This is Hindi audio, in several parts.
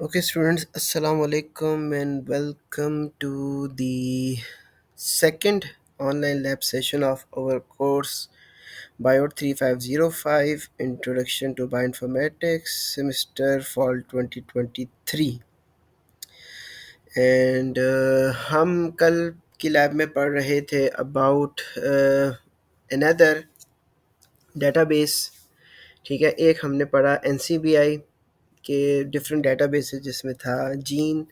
Okay, students, Assalamu alaikum and welcome to the second online lab session of our course Bio 3505 Introduction to Bioinformatics Semester Fall 2023. And हम कल की लैब में पढ़ रहे थे अबाउट अनदर डेटाबेस. ठीक है, एक हमने पढ़ा NCBI के डिफरेंट डेटाबेसेस जिसमें था gene,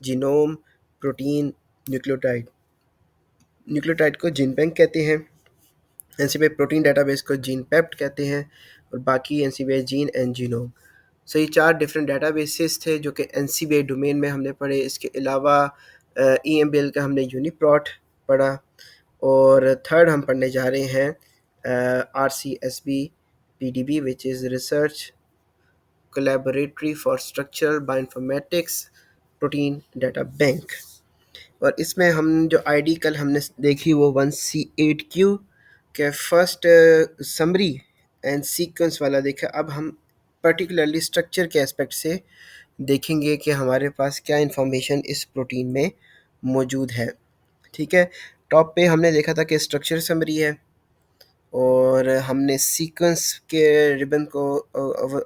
genome, protein, nucleotide. Nucleotide को जीन बैंक कहते हैं, एनसीबीआई प्रोटीन डेटाबेस को जीन पेप्ट कहते हैं और बाकी एनसीबीआई जीन एंड जीनोम. सो ये चार डिफरेंट डेटाबेसेस थे जो कि एनसीबीआई डोमेन में हमने पढ़े. इसके अलावा ईएमबीएल का हमने यूनिप्रॉट पढ़ा और थर्ड हम पढ़ने जा रहे हैं RCSB PDB which is research collaboratory for structural bioinformatics protein data bank. और इसमें हम जो आईडी कल हमने देखी वो 1C8Q के फर्स्ट समरी एंड सीक्वेंस वाला देखा. अब हम पर्टिकुलरली स्ट्रक्चर के एस्पेक्ट से देखेंगे कि हमारे पास क्या इंफॉर्मेशन इस प्रोटीन में मौजूद है. ठीक है, टॉप पे हमने देखा था कि स्ट्रक्चर समरी है और हमने सीक्वेंस के रिबन को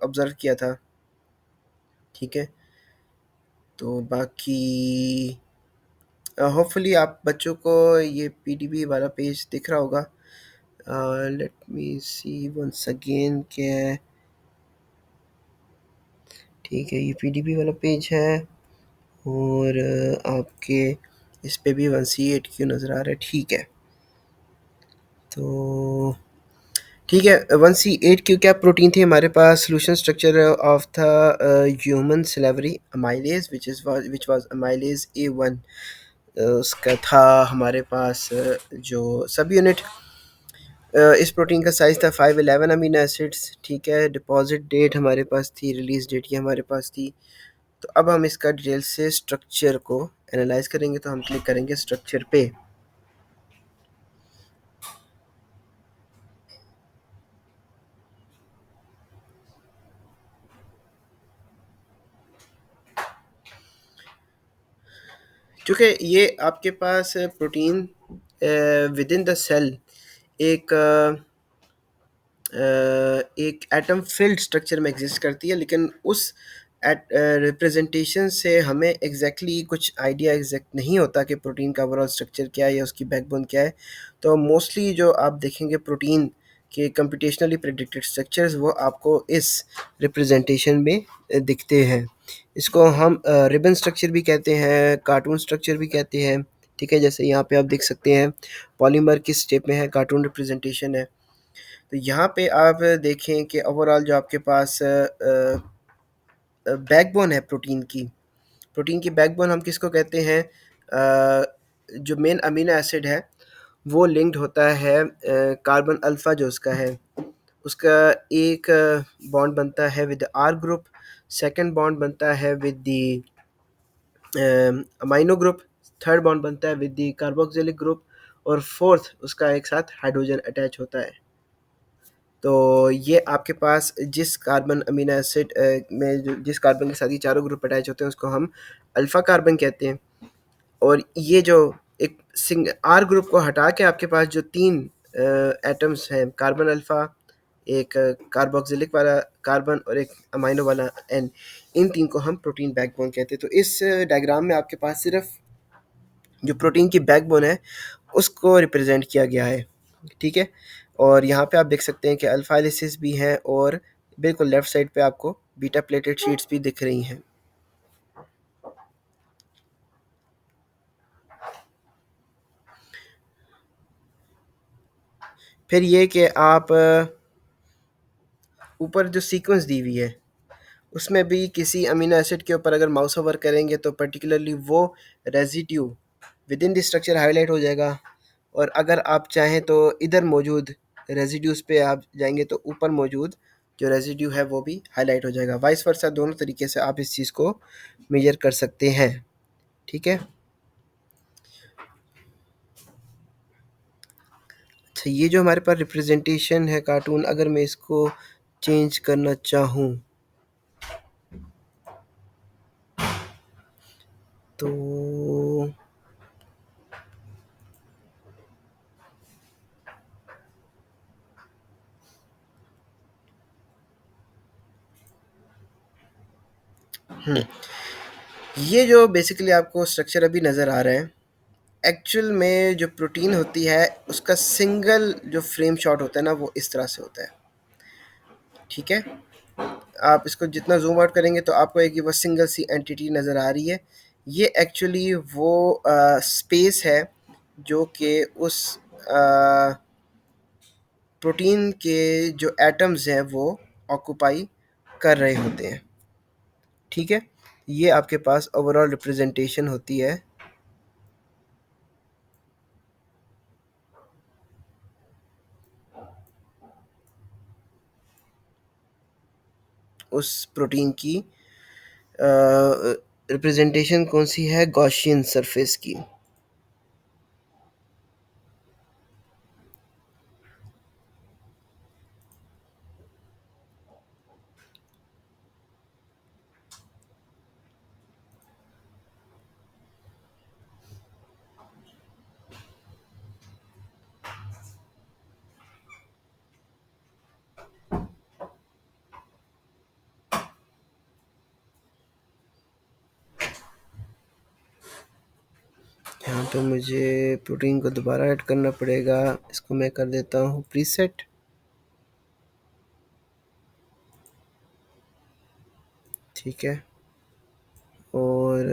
ऑब्जर्व किया था. ठीक है, तो बाकी होपफुली आप बच्चों को ये पीडीबी वाला पेज दिख रहा होगा. Let me see once again क्या है. ठीक है, ये पीडीबी वाला पेज है और आपके इस पे भी 1C8Q नज़र आ रहा है. ठीक है, तो ठीक है, 1C8Q क्या प्रोटीन थी हमारे पास. Solution structure of the human salivary amylase which was amylase A1. उसका था हमारे पास जो सब यूनिट. इस प्रोटीन का साइज़ था 511 अमीनो एसिड्स. ठीक है, डिपॉजिट डेट हमारे पास थी, रिलीज डेट ये हमारे पास थी. तो अब हम इसका डिटेल से स्ट्रक्चर को एनालाइज करेंगे. तो हम क्लिक करेंगे स्ट्रक्चर पे. क्योंकि ये आपके पास protein within the cell एक एक एटम फिल्ड स्ट्रक्चर में एग्जिस्ट करती है, लेकिन उस रिप्रेजेंटेशन से हमें एग्जैक्टली कुछ आइडिया एग्जैक्ट नहीं होता कि प्रोटीन का ओवरऑल स्ट्रक्चर क्या है या उसकी बैकबोन क्या है. तो मोस्टली जो आप देखेंगे प्रोटीन के कंप्यूटेशनली प्रेडिक्टेड स्ट्रक्चर्स वो आपको इस रिप्रेजेंटेशन में दिखते हैं. इसको हम रिबन स्ट्रक्चर भी कहते हैं, कार्टून स्ट्रक्चर भी कहते हैं. ठीक है, जैसे यहाँ पे आप देख सकते हैं पॉलीमर किस स्टेप में है, कार्टून रिप्रेजेंटेशन है. तो यहाँ पे आप देखें कि ओवरऑल जो आपके पास बैकबोन है प्रोटीन की बैकबोन हम किसको कहते हैं. जो मेन अमीनो एसिड है वो लिंक्ड होता है कार्बन अल्फ़ा जो उसका है, उसका एक बॉन्ड बनता है with R group, second bond बनता है with the amino group, third bond बनता है विद दी कार्बोक्सिलिक ग्रुप और फोर्थ उसका एक साथ हाइड्रोजन अटैच होता है. तो ये आपके पास जिस कार्बन अमीनो एसिड में जिस कार्बन के साथ ये चारों ग्रुप अटैच होते हैं उसको हम अल्फ़ा कार्बन कहते हैं. और ये जो एक आर ग्रुप को हटा के आपके पास जो तीन एटम्स हैं, कार्बन अल्फ़ा, एक कार्बोक्सिलिक वाला कार्बन और एक अमाइनो वाला एन, इन तीन को हम प्रोटीन बैकबोन कहते हैं. तो इस डायग्राम में आपके पास सिर्फ जो प्रोटीन की बैकबोन है उसको रिप्रेजेंट किया गया है. ठीक है, और यहाँ पे आप देख सकते हैं कि अल्फा हेलिसेस भी हैं और बिल्कुल लेफ्ट साइड पे आपको बीटा प्लेटेड शीट्स भी दिख रही हैं. फिर ये कि आप ऊपर जो सीक्वेंस दी हुई है उसमें भी किसी अमीनो एसिड के ऊपर अगर माउस ओवर करेंगे तो पर्टिकुलरली वो residue with in the structure highlight हो जाएगा. और अगर आप चाहें तो इधर मौजूद रेजिड्यूज़ पे आप जाएंगे तो ऊपर मौजूद जो रेजिड्यू है वो भी हाईलाइट हो जाएगा. वाइस वर्सा दोनों तरीके से आप इस चीज़ को मेजर कर सकते हैं. ठीक है, अच्छा ये जो हमारे पास रिप्रेजेंटेशन है कार्टून, अगर मैं इसको चेंज करना चाहूँ तो ये जो बेसिकली आपको स्ट्रक्चर अभी नज़र आ रहा है, एक्चुअल में जो प्रोटीन होती है उसका सिंगल जो फ्रेम शॉट होता है ना, वो इस तरह से होता है। ठीक है, आप इसको जितना ज़ूम आउट करेंगे तो आपको एक वो सिंगल सी एंटिटी नज़र आ रही है। ये एक्चुअली वो स्पेस है जो कि उस प्रोटीन के जो एटम्स हैं वो ऑक्यूपाई कर रहे होते हैं। ठीक है, ये आपके पास ओवरऑल रिप्रेजेंटेशन होती है उस प्रोटीन की। रिप्रेजेंटेशन कौन सी है? गॉसियन सरफेस की। यहाँ पे मुझे प्रोटीन को दोबारा ऐड करना पड़ेगा। इसको मैं कर देता हूँ प्रीसेट। ठीक है, और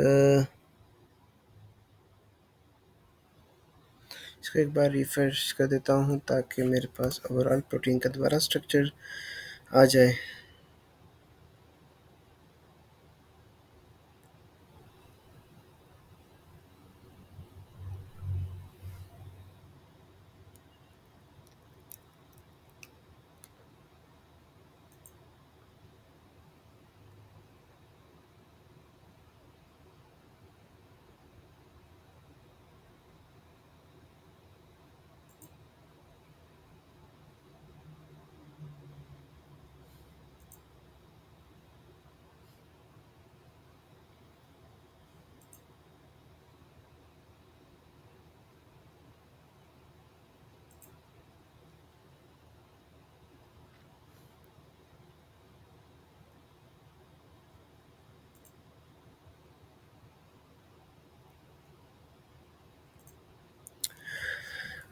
इसको एक बार रिफ्रेश कर देता हूँ ताकि मेरे पास ओवरऑल प्रोटीन का दोबारा स्ट्रक्चर आ जाए।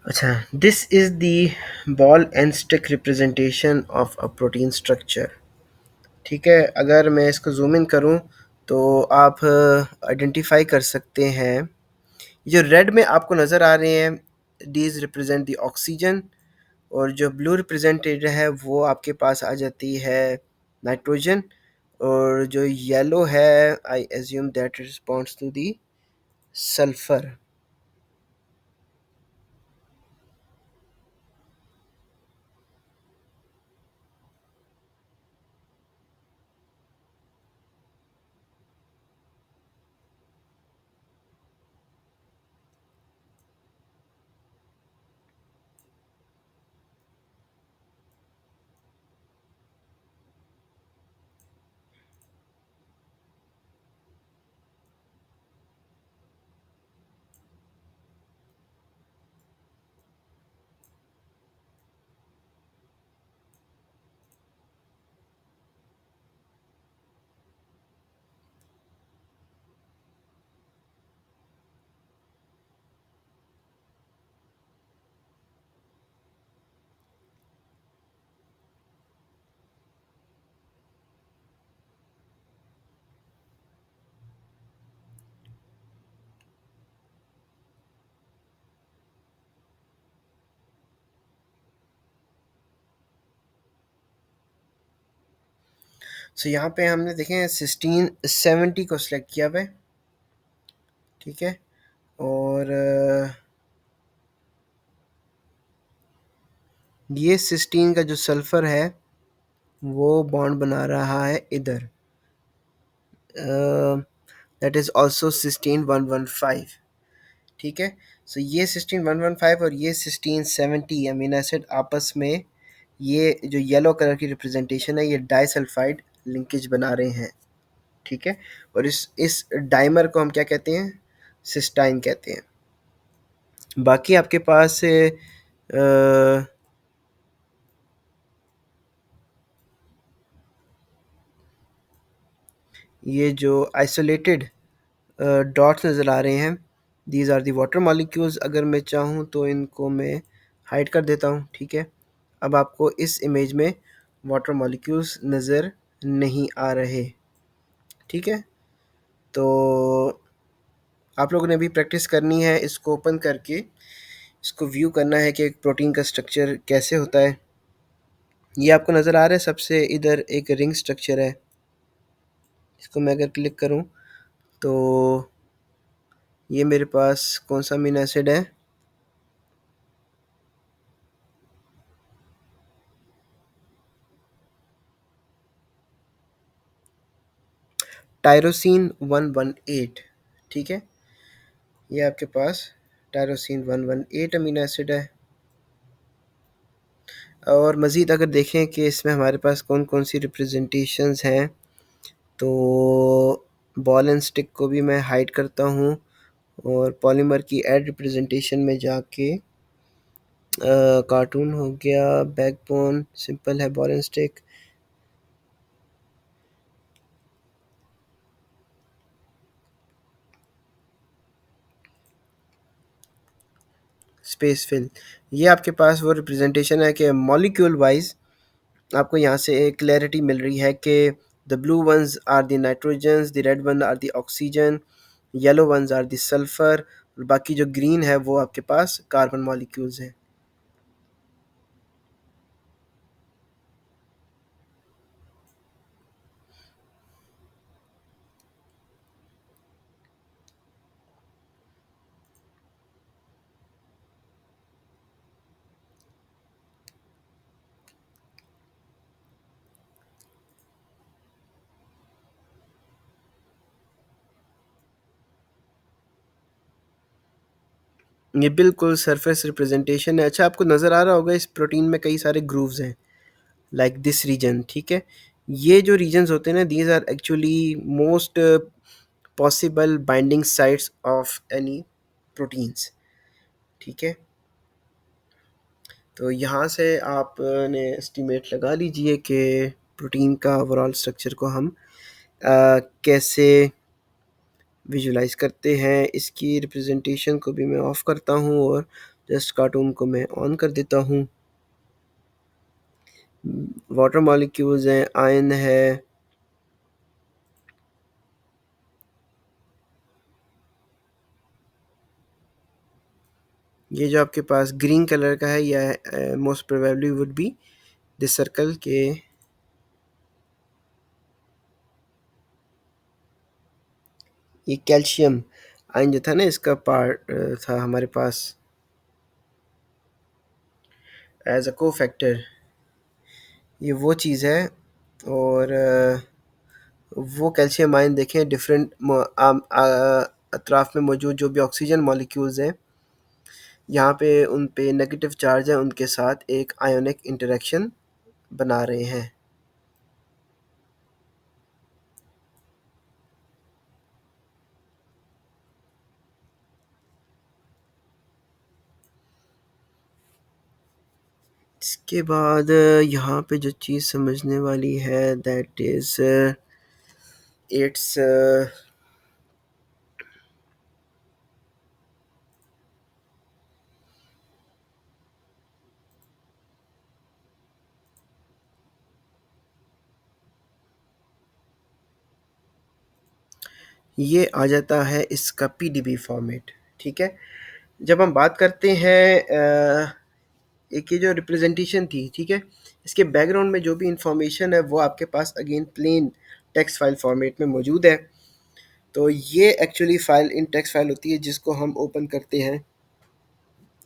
अच्छा, this is the ball and stick representation of a protein structure. ठीक है, अगर मैं इसको जूम इन करूं तो आप आइडेंटिफाई कर सकते हैं। जो रेड में आपको नज़र आ रहे हैं, डीज रिप्रेजेंट द ऑक्सीजन, और जो ब्लू रिप्रेजेंटेड है वो आपके पास आ जाती है नाइट्रोजन, और जो येलो है I assume that responds to the sulphur. So यहाँ पे हमने देखें सिस्टीन 70 को सिलेक्ट किया हुआ है। ठीक है, और ये सिस्टीन का जो सल्फर है वो बॉन्ड बना रहा है इधर, दैट इज़ ऑल्सो सिस्टीन 115। ठीक है, सो ये सिस्टीन 115 और ये सिस्टीन 70 अमीनो एसिड आपस में, ये जो येलो कलर की रिप्रेजेंटेशन है, ये डाइसल्फाइड लिंकेज बना रहे हैं। ठीक है। और इस डाइमर को हम क्या कहते हैं, सिस्टाइन कहते हैं। बाकी आपके पास ये जो आइसोलेटेड डॉट्स नज़र आ रहे हैं, these are the water molecules. अगर मैं चाहूँ तो इनको मैं हाइड कर देता हूँ, ठीक है। अब आपको इस इमेज में वाटर मॉलिक्यूल्स नज़र नहीं आ रहे, ठीक है। तो आप लोगों ने भी प्रैक्टिस करनी है इसको ओपन करके, इसको व्यू करना है कि एक प्रोटीन का स्ट्रक्चर कैसे होता है। ये आपको नज़र आ रहा है, सबसे इधर एक रिंग स्ट्रक्चर है। इसको मैं अगर क्लिक करूँ तो ये मेरे पास कौन सा अमीनो एसिड है, टायरोसिन 118, ठीक है। ये आपके पास टायरोसिन 118 अमीनो एसिड है। और मज़ीद अगर देखें कि इसमें हमारे पास कौन कौन सी रिप्रेजेंटेशंस हैं, तो बॉल एंड स्टिक को भी मैं हाइड करता हूँ, और पॉलीमर की एड रिप्रेजेंटेशन में जाके कार्टून हो गया, बैकबोन सिंपल है, ball and stick, space fill. ये आपके पास वो रिप्रेजेंटेशन है कि मॉलिक्यूल वाइज आपको यहाँ से एक क्लैरिटी मिल रही है कि the blue ones are the nitrogens, the red one are the oxygen, yellow ones are the sulphur, और बाकी जो ग्रीन है वो आपके पास कार्बन मॉलिक्यूल्स हैं। ये बिल्कुल सरफेस रिप्रेजेंटेशन है। अच्छा, आपको नज़र आ रहा होगा इस प्रोटीन में कई सारे ग्रूव्स हैं, लाइक दिस रीजन, ठीक है। ये जो रीजन्स होते हैं ना, these are actually most possible binding sites of any proteins, ठीक है। तो यहाँ से आपने एस्टिमेट लगा लीजिए कि प्रोटीन का ओवरऑल स्ट्रक्चर को हम कैसे विजुलाइज करते हैं। इसकी रिप्रेजेंटेशन को भी मैं ऑफ करता हूँ और जस्ट कार्टून को मैं ऑन कर देता हूँ। वाटर मॉलिक्यूल्स हैं, आयन है, ये जो आपके पास ग्रीन कलर का है, यह most probably would be this circle के ये कैल्शियम आयन जो था ना, इसका पार्ट था हमारे पास एज अ को फैक्टर। ये वो चीज़ है। और वो कैल्शियम आयन देखें डिफरेंट अतराफ में मौजूद जो भी ऑक्सीजन मॉलिक्यूल्स हैं, यहाँ पे उन पे नेगेटिव चार्ज है, उनके साथ एक आयोनिक इंटरेक्शन बना रहे हैं। इसके बाद यहाँ पे जो चीज़ समझने वाली है दैट इज़ इट्स ये आ जाता है इसका पीडीबी फॉर्मेट, ठीक है। जब हम बात करते हैं एक ये जो रिप्रेजेंटेशन थी, ठीक है, इसके बैकग्राउंड में जो भी इंफॉर्मेशन है वो आपके पास again plain text file format में मौजूद है। तो ये actually file in text file होती है जिसको हम ओपन करते हैं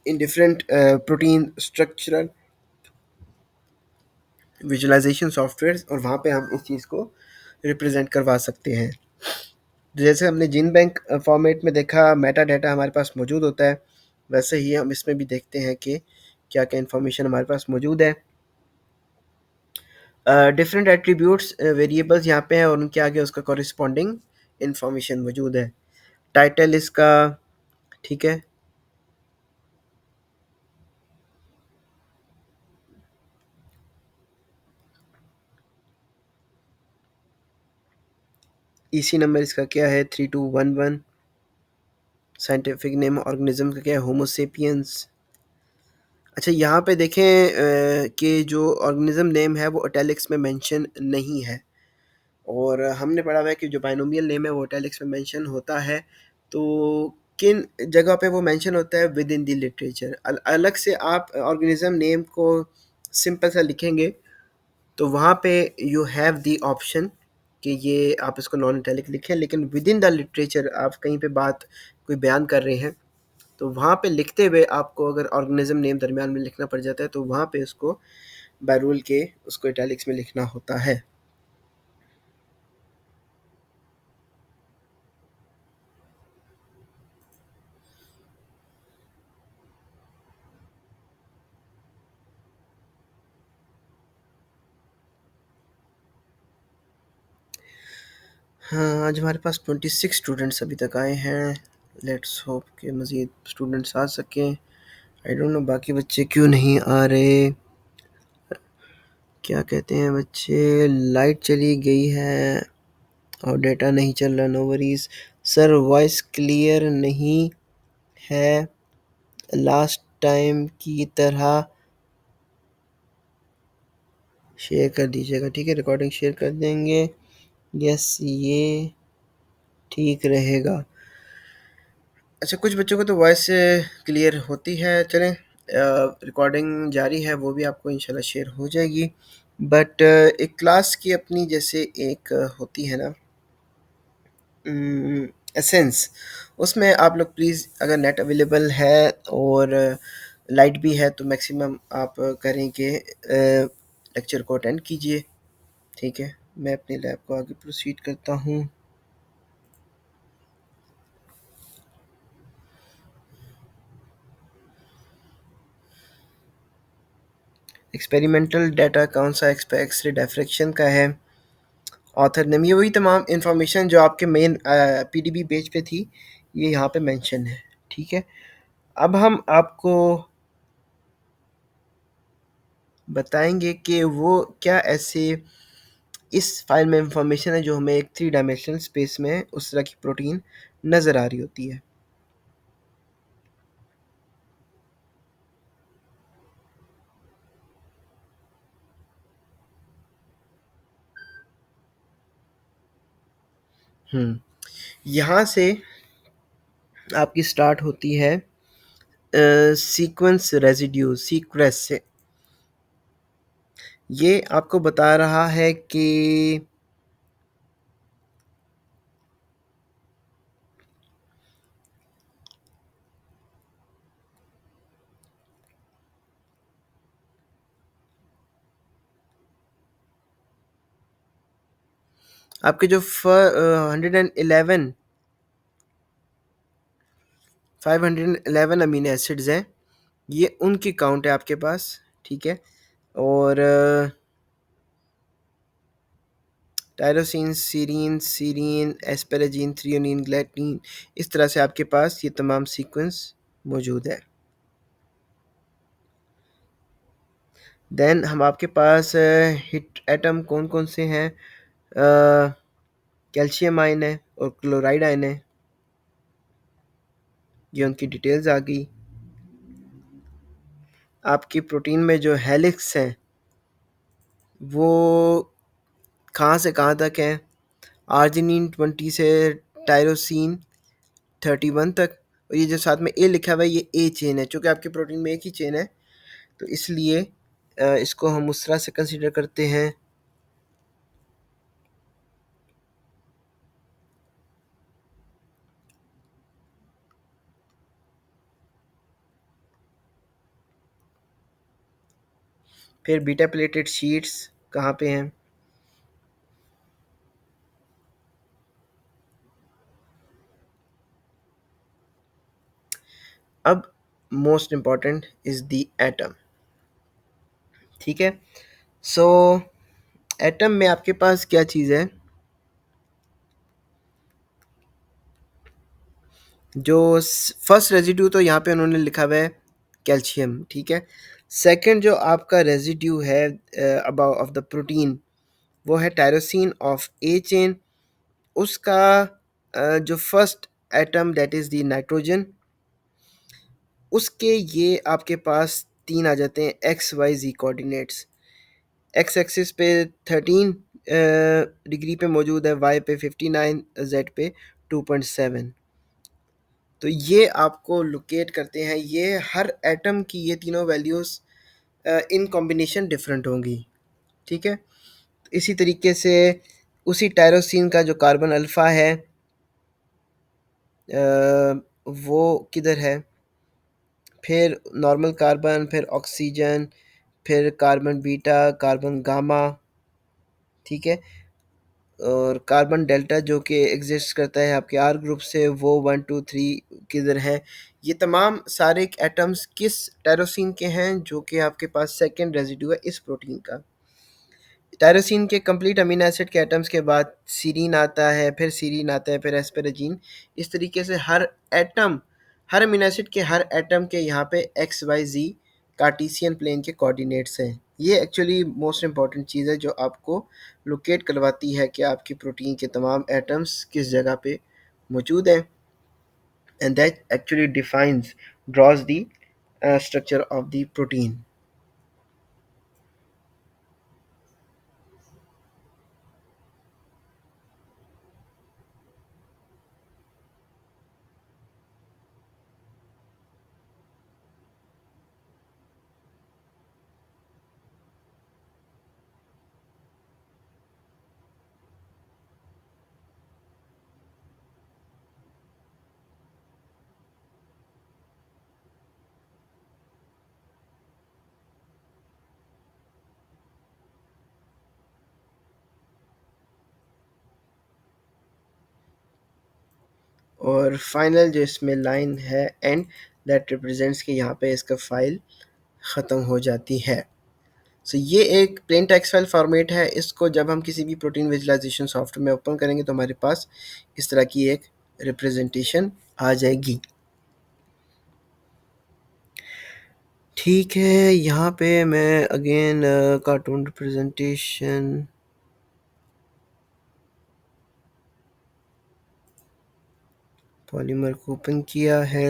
in different protein structural visualization software, और वहाँ पे हम इस चीज़ को रिप्रेजेंट करवा सकते हैं। जैसे हमने जिन बैंक फॉर्मेट में देखा मेटा डाटा हमारे पास मौजूद होता है, वैसे ही हम इसमें भी देखते हैं कि क्या क्या इन्फॉर्मेशन हमारे पास मौजूद है। डिफरेंट एट्रीब्यूट्स वेरिएबल्स यहाँ पे हैं और उनके आगे उसका कॉरिस्पॉन्डिंग इंफॉर्मेशन मौजूद है। टाइटल इसका, ठीक है, ईसी नंबर इसका क्या है, 3211। साइंटिफिक नेम ऑर्गेनिज्म का क्या है, होमोसेपियंस। अच्छा, यहाँ पे देखें कि जो ऑर्गेनिज्म नेम है वो इटैलिक्स में मेंशन नहीं है, और हमने पढ़ा हुआ है कि जो बाइनोमियल नेम है वो इटैलिक्स में मेंशन होता है। तो किन जगह पे वो मेंशन होता है, विद इन द लिटरेचर। अलग से आप ऑर्गेनिज्म नेम को सिंपल सा लिखेंगे तो वहाँ पे यू हैव द ऑप्शन कि ये आप इसको नॉन इटैलिक लिखें, लेकिन विद इन द लिटरेचर आप कहीं पे बात कोई बयान कर रहे हैं तो वहाँ पे लिखते हुए आपको अगर ऑर्गेनिज्म नेम दरमियान में लिखना पड़ जाता है तो वहाँ पे उसको बाय रूल के उसको इटैलिक्स में लिखना होता है। हाँ, आज हमारे पास 26 स्टूडेंट्स अभी तक आए हैं। लेट्स होप कि मज़ीद स्टूडेंट्स आ सकें। आई डोंट नो बाकी बच्चे क्यों नहीं आ रहे। क्या कहते हैं बच्चे, लाइट चली गई है और डेटा नहीं चल रहा, no worries. Sir voice clear नहीं है, लास्ट टाइम की तरह शेयर कर दीजिएगा। ठीक है, रिकॉर्डिंग शेयर कर देंगे। यस, ये ठीक रहेगा। अच्छा, कुछ बच्चों को तो वॉइस क्लियर होती है। चलें, रिकॉर्डिंग जारी है, वो भी आपको इंशाल्लाह शेयर हो जाएगी। बट एक क्लास की अपनी जैसे एक होती है ना एसेंस, उसमें आप लोग प्लीज़ अगर नेट अवेलेबल है और लाइट भी है तो मैक्सिमम आप करें कि लेक्चर को अटेंड कीजिए। ठीक है, मैं अपनी लैब को आगे प्रोसीड करता हूँ। एक्सपेरिमेंटल डाटा कौन सा, एक्सरे डिफ्रैक्शन का है। ऑथर नेम, ये वही तमाम इंफॉर्मेशन जो आपके मेन पीडीबी पेज पे थी, ये यहाँ पे मेंशन है। ठीक है, अब हम आपको बताएंगे कि वो क्या ऐसे इस फाइल में इंफॉर्मेशन है जो हमें एक थ्री डायमेंशनल स्पेस में उस तरह की प्रोटीन नज़र आ रही होती है। यहाँ से आपकी स्टार्ट होती है सीक्वेंस रेजिड्यू, सीक्वेंस से। ये आपको बता रहा है कि आपके जो 111 511 अमीनो एसिड्स हैं, ये उनकी काउंट है आपके पास। ठीक है, और tyrosine, serine, serine, asparagine, threonine, glycine, इस तरह से आपके पास ये तमाम सीक्वेंस मौजूद है। देन हम आपके पास हिट एटम कौन कौन से हैं, कैल्शियम आयन है और क्लोराइड आयन है, ये उनकी डिटेल्स आ गई। आपकी प्रोटीन में जो हेलिक्स हैं वो कहाँ से कहाँ तक हैं, आर्जिनिन 20 से टायरोसिन 31 तक। और ये जो साथ में ए लिखा हुआ है ये ए चेन है, चूँकि आपके प्रोटीन में एक ही चेन है तो इसलिए इसको हम उस तरह से कंसीडर करते हैं। फिर बीटा प्लेटेड शीट्स कहाँ पे हैं। अब most important is the atom. ठीक है, सो एटम में आपके पास क्या चीज़ है, जो फर्स्ट रेजिड्यू तो यहाँ पे उन्होंने लिखा हुआ है कैल्शियम, ठीक है। सेकंड जो आपका रेजिड्यू है अबाउ ऑफ द प्रोटीन, वो है टायरोसिन ऑफ ए चेन। उसका जो first atom that is the nitrogen, उसके ये आपके पास तीन आ जाते हैं एक्स वाई जी कोऑर्डिनेट्स। एक्स एक्सिस पे 13 डिग्री पे मौजूद है, वाई पे 59, जेड पे 2.7। तो ये आपको लोकेट करते हैं, ये हर एटम की ये तीनों वैल्यूज़ इन कॉम्बिनेशन डिफरेंट होंगी, ठीक है। इसी तरीके से उसी टायरोसिन का जो कार्बन अल्फ़ा है वो किधर है, फिर नॉर्मल कार्बन, फिर ऑक्सीजन, फिर कार्बन बीटा, कार्बन गामा, ठीक है। और कार्बन डेल्टा जो कि एग्जिस्ट करता है आपके आर ग्रुप से, वो 1 2 3 किधर है। ये तमाम सारे एटम्स किस टायरोसिन के हैं, जो कि आपके पास सेकंड रेजिड्यू है इस प्रोटीन का। टायरोसिन के कंप्लीट अमीनो एसिड के एटम्स के बाद सीरीन आता है, फिर सीरीन आता है, फिर एस्पेराजीन। इस तरीके से हर एटम, हर अमीनो एसिड के हर एटम के यहाँ पे एक्स वाई जी कार्टेशियन प्लेन के कोऑर्डिनेट्स हैं। ये एक्चुअली मोस्ट इंपॉर्टेंट चीज़ है जो आपको लोकेट करवाती है कि आपकी प्रोटीन के तमाम एटम्स किस जगह पे मौजूद हैं, and that actually defines drawers the structure of the protein. और फाइनल जो इसमें लाइन है एंड, दैट रिप्रेजेंट्स कि यहाँ पे इसका फाइल ख़त्म हो जाती है। सो ये एक प्लेन टेक्स्ट फाइल फॉर्मेट है। इसको जब हम किसी भी प्रोटीन विजुलाइजेशन सॉफ्टवेयर में ओपन करेंगे तो हमारे पास इस तरह की एक रिप्रेजेंटेशन आ जाएगी, ठीक है। यहाँ पे मैं अगेन कार्टून रिप्रेजेंटेशन पॉलीमर को ओपन किया है।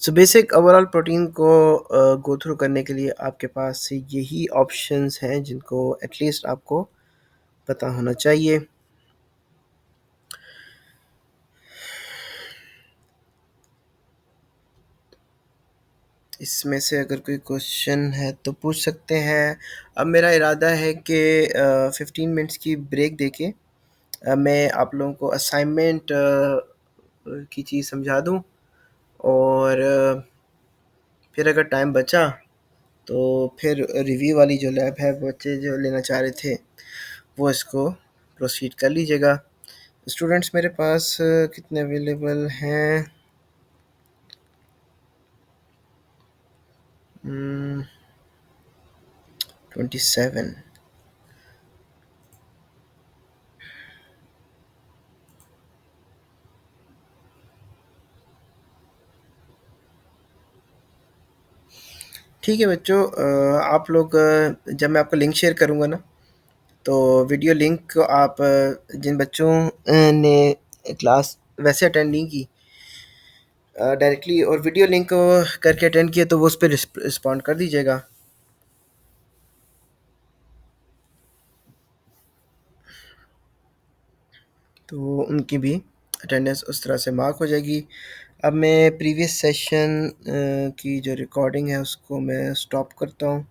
सो बेसिक ओवरऑल प्रोटीन को गो थ्रू करने के लिए आपके पास यही ऑप्शंस हैं जिनको एटलीस्ट आपको पता होना चाहिए। इसमें से अगर कोई क्वेश्चन है तो पूछ सकते हैं। अब मेरा इरादा है कि 15 मिनट्स की ब्रेक देके मैं आप लोगों को असाइनमेंट की चीज़ समझा दूं, और फिर अगर टाइम बचा तो फिर रिव्यू वाली जो लैब है, बच्चे जो लेना चाह रहे थे वो इसको प्रोसीड कर लीजिएगा। स्टूडेंट्स मेरे पास कितने अवेलेबल हैं, 27। ठीक है बच्चों, आप लोग जब मैं आपको लिंक शेयर करूँगा ना, तो वीडियो लिंक को आप जिन बच्चों ने क्लास वैसे अटेंड नहीं की डायरेक्टली, और वीडियो लिंक को करके अटेंड किया, तो वो उस पर रिस्पॉन्ड कर दीजिएगा। तो उनकी भी अटेंडेंस उस तरह से मार्क हो जाएगी। अब मैं प्रीवियस सेशन की जो रिकॉर्डिंग है उसको मैं स्टॉप करता हूँ।